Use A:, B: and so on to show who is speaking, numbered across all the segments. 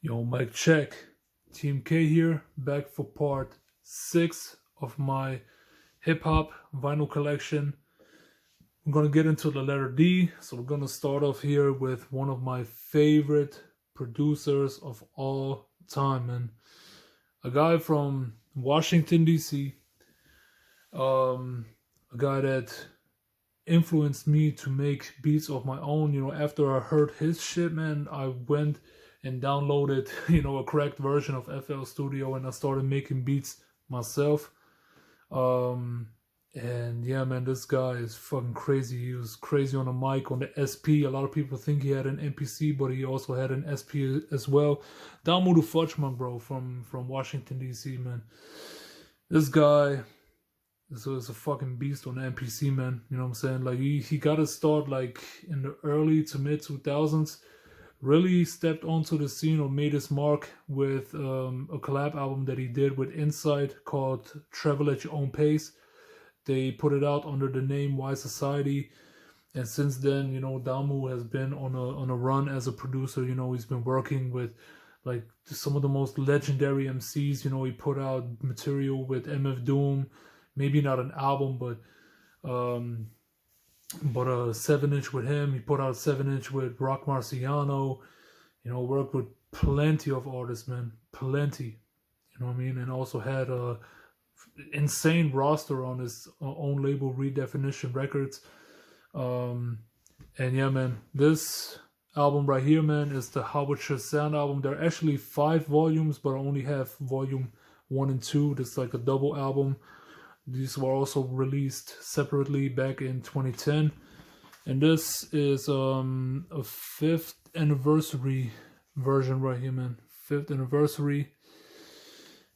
A: Yo, mic check. Team K here, back for part 6 of my hip-hop vinyl collection. I'm gonna get into the letter D, so we're gonna start off here with one of my favorite producers of all time, and a guy from Washington, D.C., a guy that influenced me to make beats of my own. You know, after I heard his shit, man, I went and downloaded, a cracked version of FL Studio, and I started making beats myself. And yeah, man, this guy is fucking crazy. He was crazy on the mic, on the SP. A lot of people think he had an MPC, but he also had an SP as well. Damu the Fudgemunk, bro, from Washington, D.C., man. This guy is a fucking beast on the MPC, man. You know what I'm saying? Like, he got to start, like, in the early to mid-2000s. Really stepped onto the scene or made his mark with a collab album that he did with Insight called Travel at Your Own Pace. They put it out under the name Y Society, and since then, Damu has been on a run as a producer. He's been working with like some of the most legendary MCs. He put out material with MF maybe not an album, but a 7-inch with him. He put out a 7-inch with Rock Marciano. Worked with plenty of artists, man, plenty. You know what I mean? And also had a insane roster on his own label, Redefinition Records. And yeah, man, this album right here, man, is the Howard Sound album. There are actually 5 volumes, but I only have volume 1 and 2. This is like a double album. These were also released separately back in 2010. And this is a 5th anniversary version right here, man. 5th anniversary.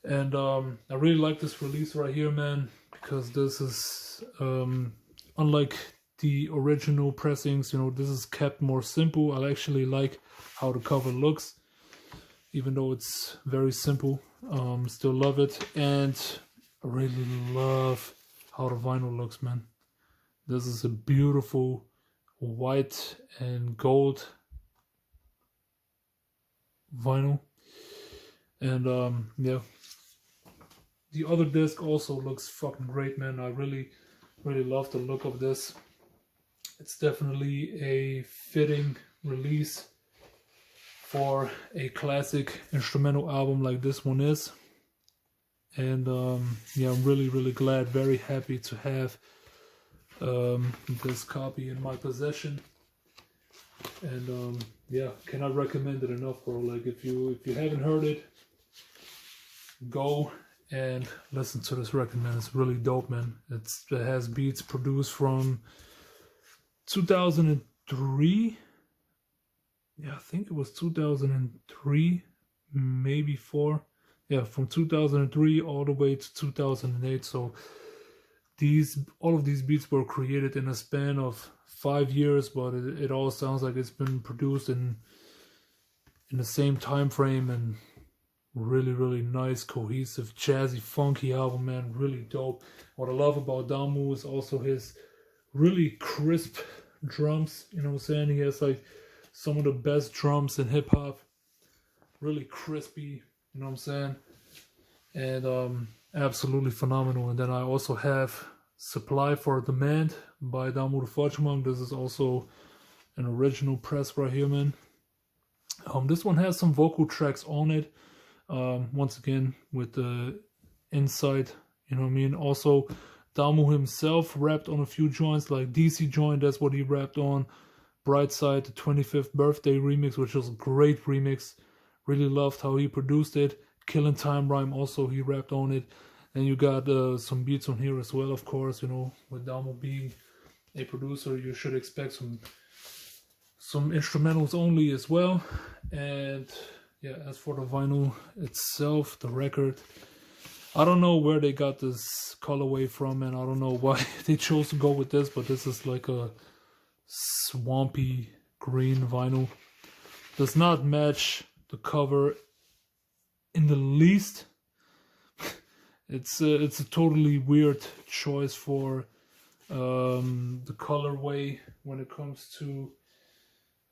A: And I really like this release right here, man, because this is unlike the original pressings. This is kept more simple. I actually like how the cover looks, even though it's very simple. Still love it, and I really love how the vinyl looks, man. This is a beautiful white and gold vinyl, and yeah. The other disc also looks fucking great, man. I really, really love the look of this. It's definitely a fitting release for a classic instrumental album like this one is. And yeah, I'm really, really glad, very happy to have this copy in my possession. And yeah, cannot recommend it enough, bro. Like, if you haven't heard it, go and listen to this record, man. It's really dope, man. It has beats produced from 2003. Yeah, I think it was 2003, maybe 4. Yeah, from 2003 all the way to 2008. So all of these beats were created in a span of 5 years, but it all sounds like it's been produced in the same time frame. And really, really nice, cohesive, jazzy, funky album, man. Really dope. What I love about Damu is also his really crisp drums. You know what I'm saying? He has like some of the best drums in hip hop. Really crispy. You know what I'm saying? And absolutely phenomenal. And then I also have Supply for Demand by Damu the Fudgemunk. This is also an original press right here, man. This one has some vocal tracks on it. Once again, with the Insight, you know what I mean? Also, Damu himself rapped on a few joints, like DC Joint, that's what he rapped on. Brightside, the 25th birthday remix, which was a great remix. Really loved how he produced it. Killing Time Rhyme, also he rapped on it. And you got some beats on here as well, of course. With Damu being a producer, you should expect some instrumentals only as well. And yeah, as for the vinyl itself, the record, I don't know where they got this colorway from, and I don't know why they chose to go with this, but this is like a swampy green vinyl. Does not match the cover in the least. It's a totally weird choice for the colorway when it comes to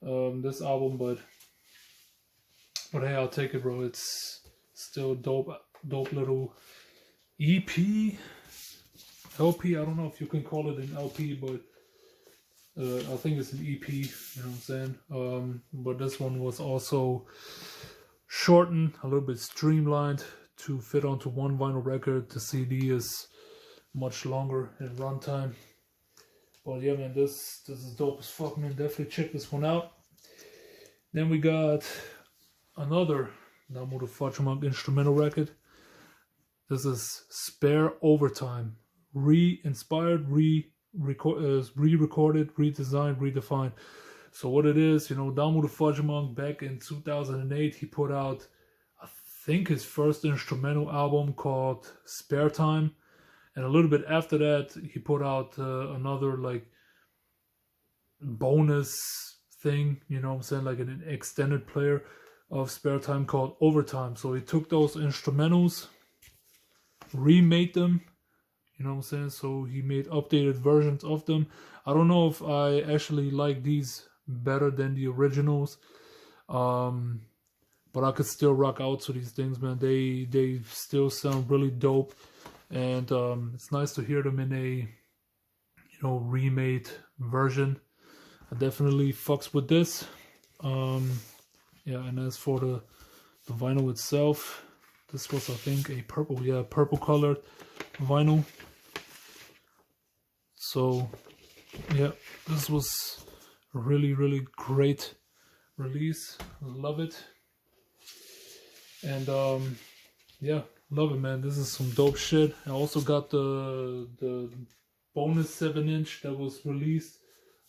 A: this album, but But hey, I'll take it, bro. It's still dope little EP, LP. I don't know if you can call it an LP, but I think it's an EP. You know what I'm saying? But this one was also shortened, a little bit streamlined to fit onto one vinyl record. The CD is much longer in runtime. But yeah, man, this is dope as fuck, man. Definitely check this one out. Then we got another Damu the Fudgemunk instrumental record. This is Spare Overtime. Re-inspired, re-recorded, redesigned, redefined. So what it is, you know, Damu the Fudgemunk back in 2008, he put out, I think, his first instrumental album called Spare Time. And a little bit after that, he put out another like bonus thing, you know what I'm saying, like an extended player of Spare Time called Overtime. So he took those instrumentals, remade them, you know what I'm saying, so he made updated versions of them. I don't know if I actually like these better than the originals, but I could still rock out to these things, man. They still sound really dope, and it's nice to hear them in a, you know, remade version. I definitely fucks with this. Yeah, and as for the vinyl itself, this was, I think, a purple colored vinyl. So yeah, this was a really great release. Love it. And yeah, love it, man. This is some dope shit. I also got the bonus 7-inch that was released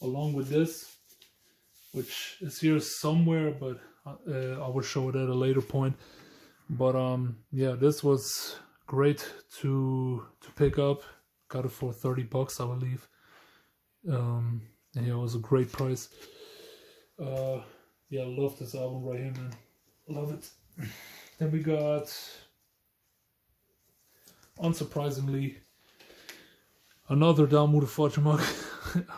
A: along with this, which is here somewhere, but I will show it at a later point. But yeah, this was great to pick up. Got it for $30, I believe. And yeah, it was a great price. Yeah, I love this album right here, man. Love it. Then we got, unsurprisingly, another Damu the Fudgemunk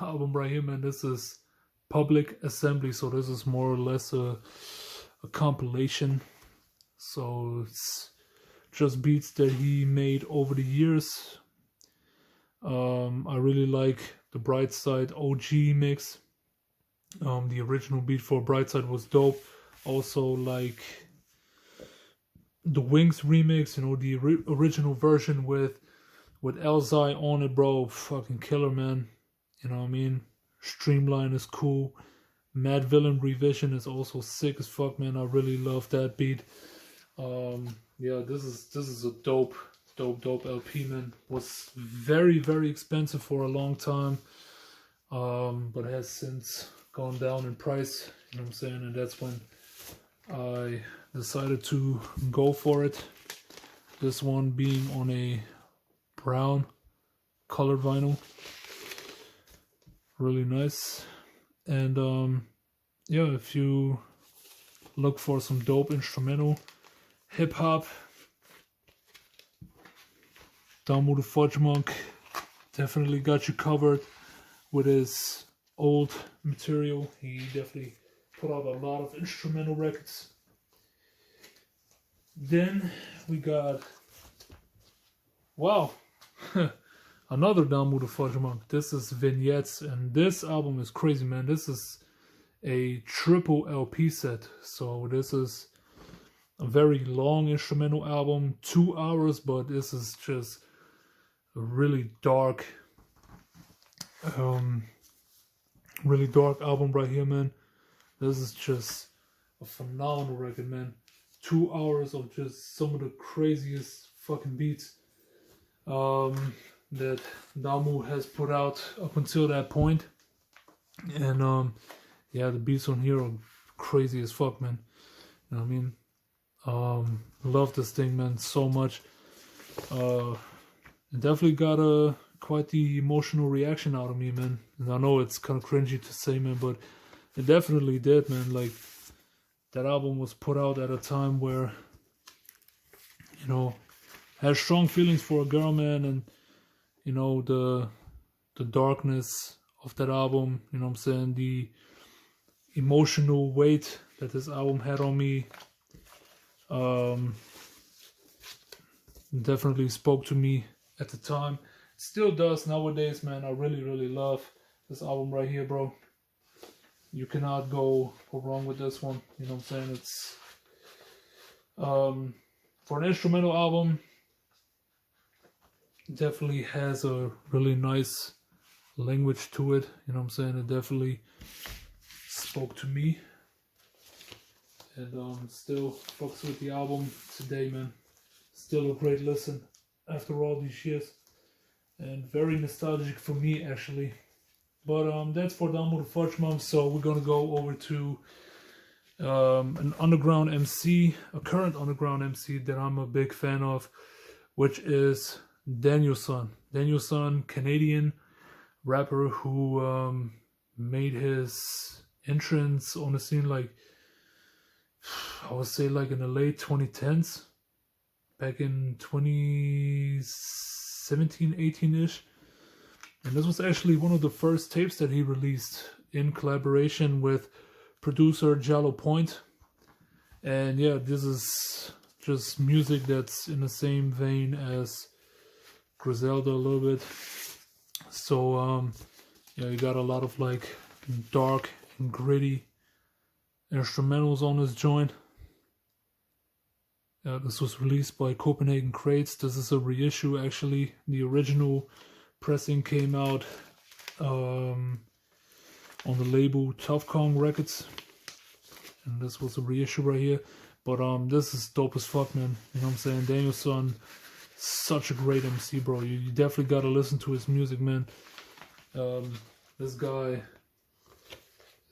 A: album right here, man. This is Public Assembly, so this is more or less a compilation. So it's just beats that he made over the years. I really like the Brightside OG mix. The original beat for Brightside was dope. Also like the Wings remix, you know, the original version with Elzai on it, bro. Fucking killer, man. You know what I mean? Streamline is cool. Mad Villain Revision is also sick as fuck, man. I really love that beat. Yeah, this is a dope LP, man. Was very expensive for a long time, but has since gone down in price, you know what I'm saying, and that's when I decided to go for it. This one being on a brown colored vinyl. Really nice. And yeah, if you look for some dope instrumental hip hop, Damu the Fudgemunk definitely got you covered with his old material. He definitely put out a lot of instrumental records. Then we got, wow, another Damu the Fudgemunk. This is Vignettes, and this album is crazy, man. This is a triple LP set, so this is a very long instrumental album, 2 hours, but this is just a really dark album right here, man. This is just a phenomenal record, man. 2 hours of just some of the craziest fucking beats that Damu has put out up until that point. And yeah, the beats on here are crazy as fuck, man. You know what I mean? Love this thing, man, so much. It definitely got quite the emotional reaction out of me, man. And I know it's kind of cringy to say, man, but it definitely did, man. Like, that album was put out at a time where, you know, I had strong feelings for a girl, man, and, you know, the darkness of that album, you know what I'm saying, the emotional weight that this album had on me, Definitely spoke to me at the time. It still does nowadays, man. I really love this album right here, bro. You cannot go wrong with this one. You know what I'm saying? It's for an instrumental album, definitely has a really nice language to it. You know what I'm saying? It definitely spoke to me. And still fucks with the album today, man. Still a great listen after all these years. And very nostalgic for me, actually. But that's for Damu the Fudgemunk. So we're gonna go over to an underground MC, a current underground MC that I'm a big fan of, which is DangerDOOM. DangerDOOM, Canadian rapper who made his entrance on the scene, like, I would say, like in the late 2010s, back in 2017, 18-ish. And this was actually one of the first tapes that he released in collaboration with producer Giallo. And yeah, this is just music that's in the same vein as Griselda a little bit. So yeah, you got a lot of like dark and gritty instrumentals on this joint. This was released by Copenhagen Crates. This is a reissue, actually. The original pressing came out on the label Tough Kong Records, and this was a reissue right here. But this is dope as fuck, man. You know what I'm saying? DangerDOOM, such a great MC, bro. You definitely gotta listen to his music, man. This guy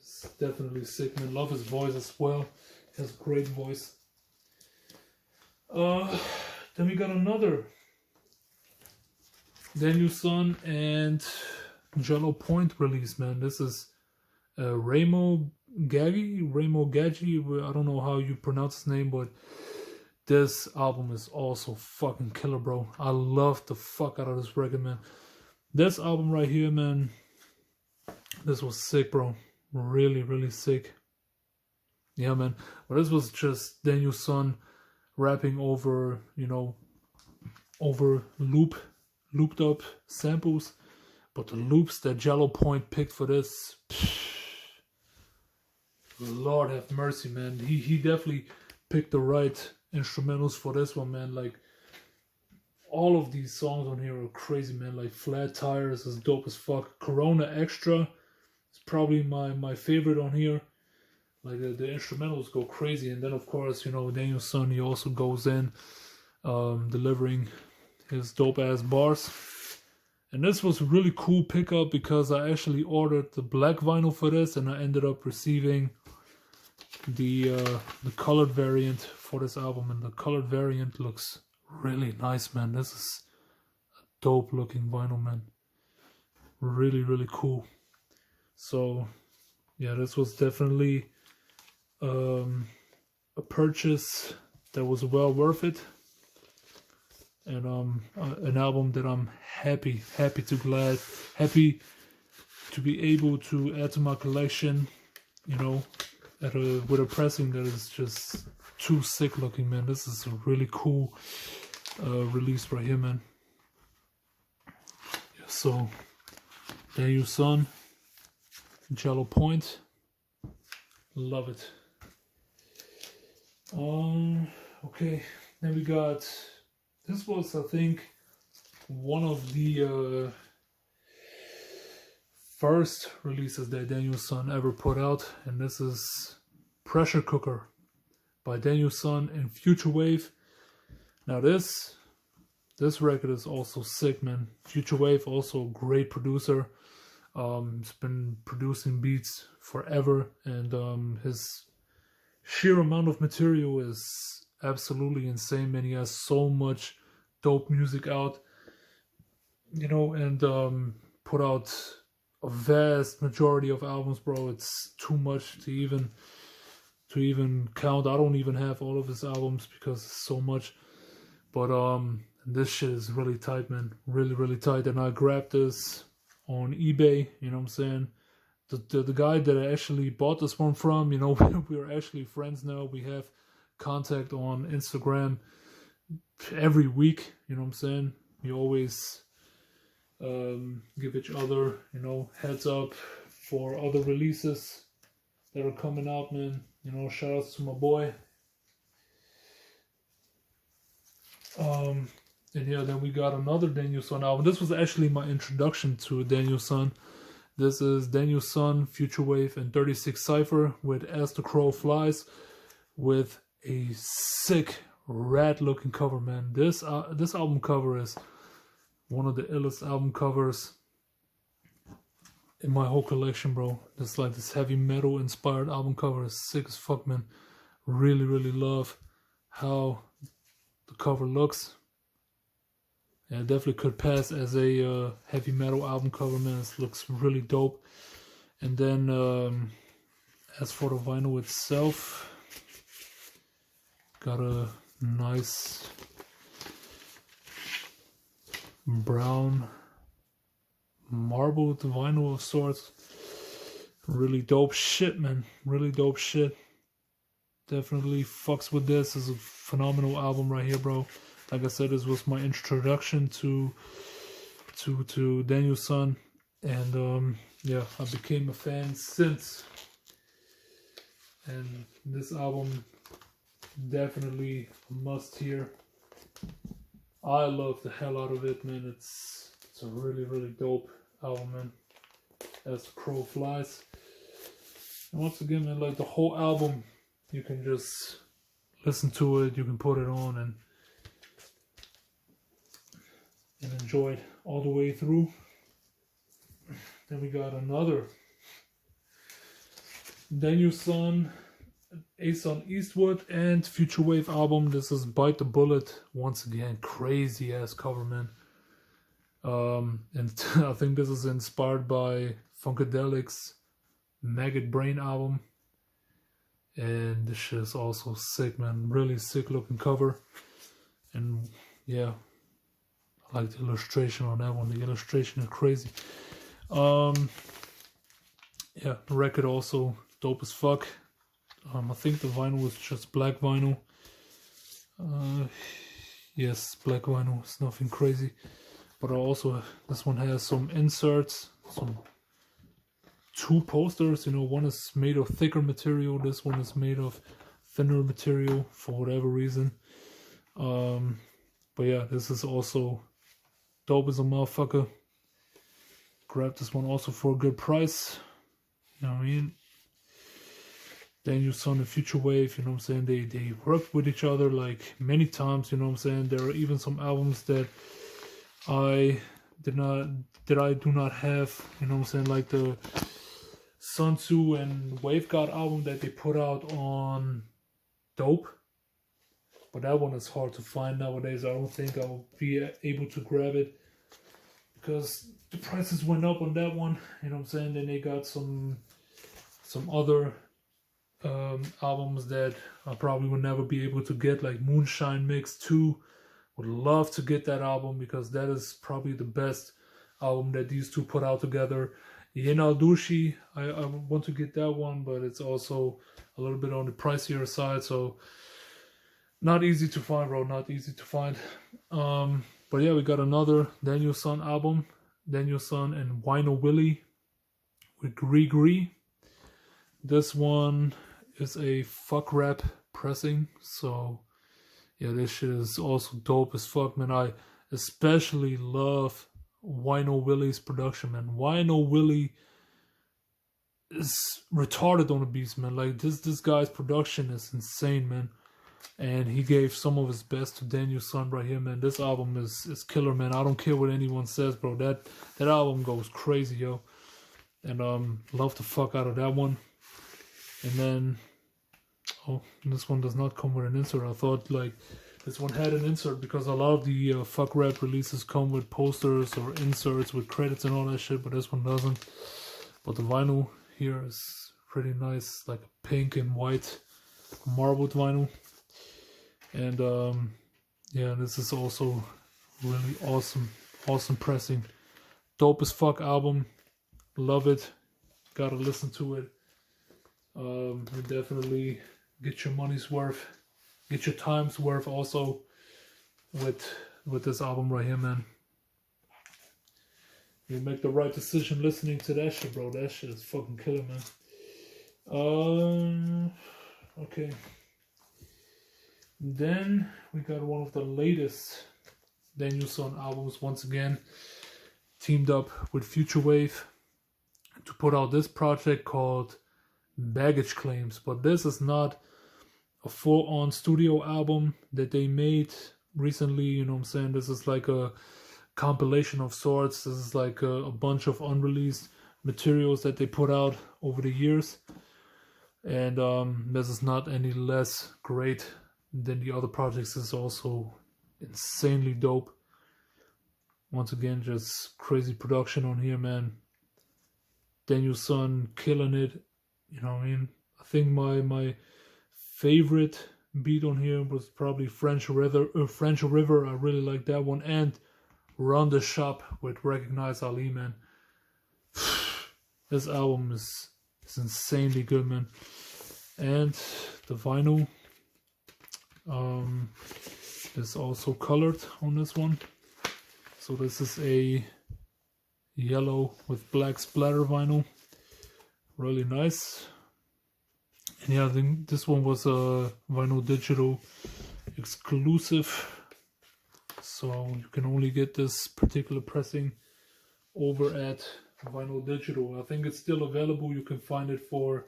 A: is definitely sick, man. Love his voice as well. He has a great voice. Then we got another DangerDOOM and Giallo release, man. This is Remo Gaggi. I don't know how you pronounce his name, but this album is also fucking killer, bro. I love the fuck out of this record, man. This album right here, man, this was sick, bro. Really sick. Yeah, man. But this was just DangerDOOM rapping over, you know, over looped up samples. But the loops that Giallo picked for this, Lord have mercy, man. He definitely picked the right instrumentals for this one, man. Like, all of these songs on here are crazy, man. Like, Flat Tires is dope as fuck. Corona Extra is probably my favorite on here. Like, the instrumentals go crazy. And then, of course, you know, DangerDOOM, he also goes in delivering his dope-ass bars. And this was a really cool pickup because I actually ordered the black vinyl for this, and I ended up receiving the colored variant for this album. And the colored variant looks really nice, man. This is a dope looking vinyl, man. Really cool. So yeah, this was definitely a purchase that was well worth it, and an album that I'm happy to be able to add to my collection, you know, with a pressing that is just too sick looking, man. This is a really cool release right here, man. Yeah, so DangerDOOM, Giallo, love it. Okay, then we got, this was, I think, one of the first releases that DangerDOOM ever put out, and this is Pressure Cooker by DangerDOOM and Futurewave. Now this record is also sick, man. Futurewave, also a great producer. He's been producing beats forever, and his sheer amount of material is absolutely insane, man. He has so much dope music out, you know, and put out a vast majority of albums, bro. It's too much to even count. I don't even have all of his albums because it's so much. But this shit is really tight, man. Really tight. And I grabbed this on eBay, you know what I'm saying? The guy that I actually bought this one from, you know, we're actually friends now. We have contact on Instagram every week, you know what I'm saying? We always give each other, you know, heads up for other releases that are coming out, man. You know, shout outs to my boy. And yeah, then we got another DangerDOOM album. This was actually my introduction to DangerDOOM. This is DangerDOOM, Futurewave, and 36 Cypher with As the Crow Flies, with a sick, rad-looking cover, man. This album cover is one of the illest album covers in my whole collection, bro. It's like this heavy metal inspired album cover is sick as fuck, man. Really, really love how the cover looks. Yeah, it definitely could pass as a heavy metal album cover, man. This looks really dope. And then as for the vinyl itself, got a nice brown marbled vinyl of sorts. Really dope shit, man. Really dope shit. Definitely fucks with this. This is a phenomenal album right here, bro. Like I said, this was my introduction to DangerDOOM, and yeah, I became a fan since. And this album definitely a must hear. I love the hell out of it, man. It's a really, really dope album, man. As the Crow Flies. And once again, man, like the whole album, you can just listen to it, you can put it on and enjoy it all the way through. Then we got another DangerDOOM, Asun Eastwood and Futurewave album. This is Bite the Bullet. Once again, crazy ass cover, man. And I think this is inspired by Funkadelic's Maggot Brain album. And this shit is also sick, man. Really sick looking cover. And yeah, I like the illustration on that one. The illustration is crazy. Yeah, the record also dope as fuck. I think the vinyl was just black vinyl. Yes, black vinyl. It's nothing crazy. But also, this one has some inserts, two posters. You know, one is made of thicker material. This one is made of thinner material for whatever reason. But yeah, this is also dope as a motherfucker. Grabbed this one also for a good price. You know what I mean? DangerDOOM and Futurewave, you know what I'm saying? They worked with each other like many times, you know what I'm saying? There are even some albums that I do not have, you know what I'm saying? Like the Sun Tzu and Wave God album that they put out on Dope. But that one is hard to find nowadays. I don't think I'll be able to grab it because the prices went up on that one, you know what I'm saying? Then they got some other albums that I probably would never be able to get, like Moonshine Mix 2. Would love to get that album because that is probably the best album that these two put out together. Yenal Dushi, I want to get that one, but it's also a little bit on the pricier side, so not easy to find, bro. Not easy to find. But yeah, we got another DangerDOOM album, DangerDOOM and Wino Willy with Gris-Gris. This one is a fuck rap pressing, so yeah, this shit is also dope as fuck, man. I especially love Wino Willy's production, man. Wino Willy is retarded on the beats, man. Like this guy's production is insane, man. And he gave some of his best to DangerDOOM right here, man. This album is killer, man. I don't care what anyone says, bro. That album goes crazy, yo. And love the fuck out of that one. And then, oh, this one does not come with an insert. I thought like this one had an insert because a lot of the fuck rap releases come with posters or inserts with credits and all that shit, but this one doesn't. But the vinyl here is pretty nice, like a pink and white marbled vinyl. And yeah, this is also really awesome pressing. Dope as fuck album. Love it. Gotta listen to it. You definitely get your money's worth get your time's worth also with this album right here, man. You make the right decision listening to that shit, bro. That shit is fucking killer, man. Okay. Then we got one of the latest DangerDOOM albums once again. Teamed up with Futurewave to put out this project called Baggage Claims. But this is not a full-on studio album that they made recently, you know what I'm saying? This is like a compilation of sorts. This is like a bunch of unreleased materials that they put out over the years, and this is not any less great than the other projects. It's also insanely dope. Once again, just crazy production on here, man. DangerDOOM killing it, you know what I mean? I think my favorite beat on here was probably French River. I really like that one, and Run the Shop with Recognize Ali, man. This album is insanely good, man. And the vinyl is also colored on this one. So this is a yellow with black splatter vinyl. Really nice. And yeah, I think this one was a vinyl digital exclusive. So you can only get this particular pressing over at Vinyl Digital. I think it's still available. You can find it for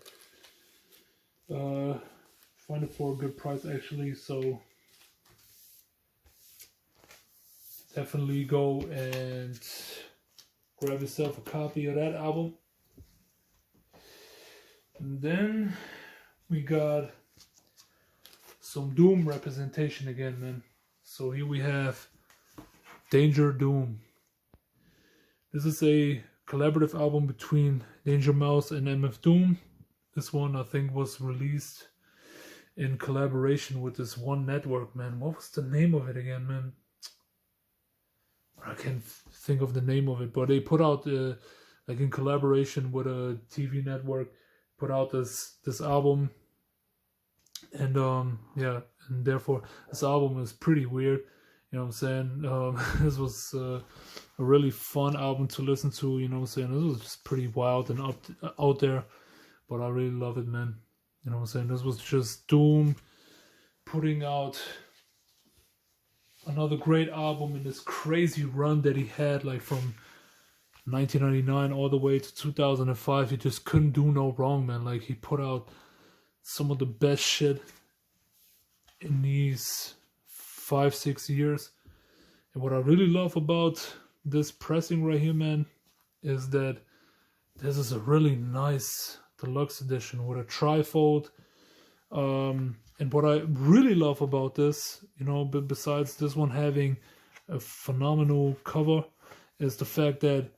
A: a good price, actually. So definitely go and grab yourself a copy of that album. And then we got some Doom representation again, man. So here we have DangerDOOM. This is a collaborative album between Danger Mouse and MF Doom. This one, I think, was released in collaboration with this one network, man. What was the name of it again, man? I can't think of the name of it, but they put out, like in collaboration with a TV network, put out this album. And yeah, and therefore this album is pretty weird. You know what I'm saying? This was a really fun album to listen to, you know what I'm saying? This was just pretty wild and out there, but I really love it, man. You know what I'm saying? This was just Doom putting out another great album in this crazy run that he had, like from 1999 all the way to 2005. He just couldn't do no wrong, man. Like, he put out some of the best shit in these 5-6 years. And what I really love about this pressing right here, man, is that this is a really nice deluxe edition with a trifold. And what I really love about this, you know, but besides this one having a phenomenal cover, is the fact that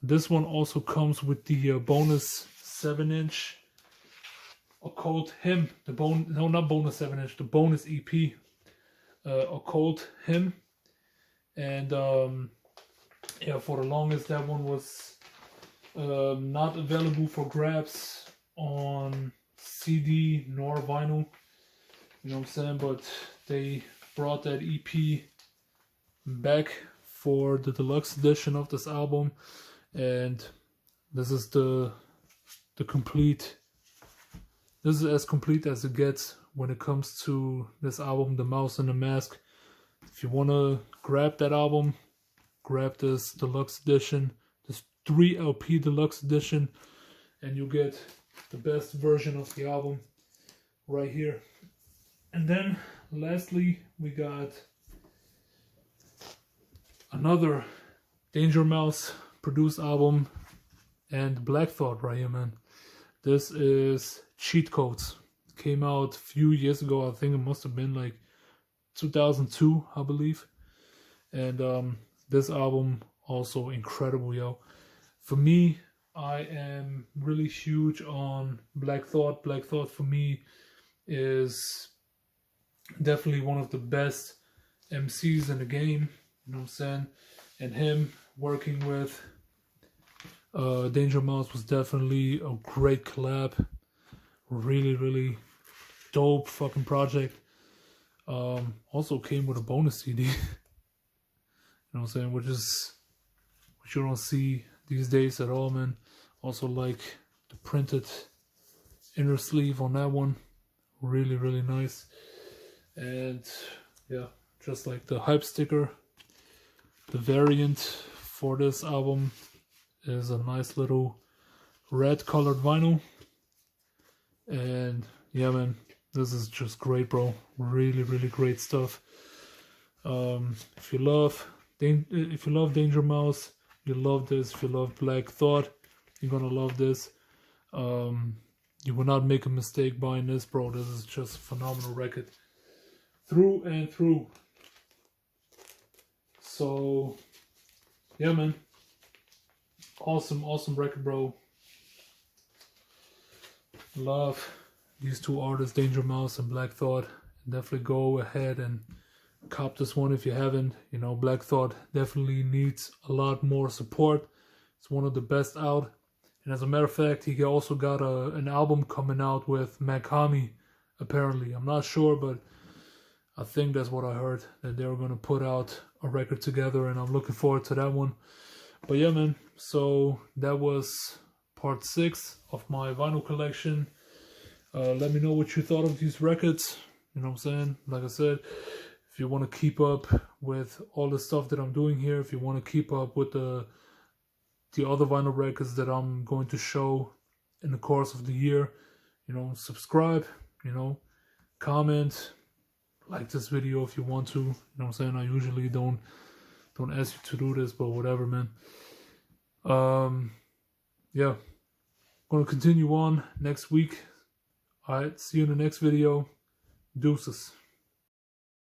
A: this one also comes with the bonus 7-inch Occult Hymn. Not bonus 7-inch, the bonus EP. Occult Hymn. And yeah, for the longest that one was not available for grabs on CD nor vinyl, you know what I'm saying? But they brought that EP back for the deluxe edition of this album, and this is the complete. This is as complete as it gets when it comes to this album, The Mouse and the Mask. If you want to grab that album, grab this deluxe edition, this 3 LP deluxe edition, and you get the best version of the album right here. And then lastly, we got another Danger Mouse produced album and Black Thought right here, man. This is Cheat Codes. Came out a few years ago. I think it must have been like 2002, I believe. And this album also incredible, yo. For me, I am really huge on Black Thought. Black Thought for me is definitely one of the best MCs in the game, you know what I'm saying? And him working with Danger Mouse was definitely a great collab. Really, really dope fucking project. Also came with a bonus CD. You know what I'm saying? Which you don't see these days at all, man. Also like the printed inner sleeve on that one. Really, really nice. And yeah, just like the hype sticker. The variant for this album is a nice little red colored vinyl. And yeah, man, this is just great, bro. Really, really great stuff. If you love Danger Mouse, you love this. If you love Black Thought, you're gonna love this. You will not make a mistake buying this, bro. This is just a phenomenal record through and through. So yeah, man, awesome record, bro. Love these two artists, Danger Mouse and Black Thought. Definitely go ahead and cop this one if you haven't. You know, Black Thought definitely needs a lot more support. It's one of the best out. And as a matter of fact, he also got an album coming out with Makami, apparently. I'm not sure, but I think that's what I heard, that they were going to put out a record together, and I'm looking forward to that one. But yeah, man, so that was part 6 of my vinyl collection. Let me know what you thought of these records. You know what I'm saying? Like I said, if you want to keep up with all the stuff that I'm doing here, if you want to keep up with the other vinyl records that I'm going to show in the course of the year, you know, subscribe, you know, comment, like this video if you want to. You know what I'm saying? I usually don't ask you to do this, but whatever, man. Yeah, gonna continue on next week. Alright, see you in the next video. Deuces.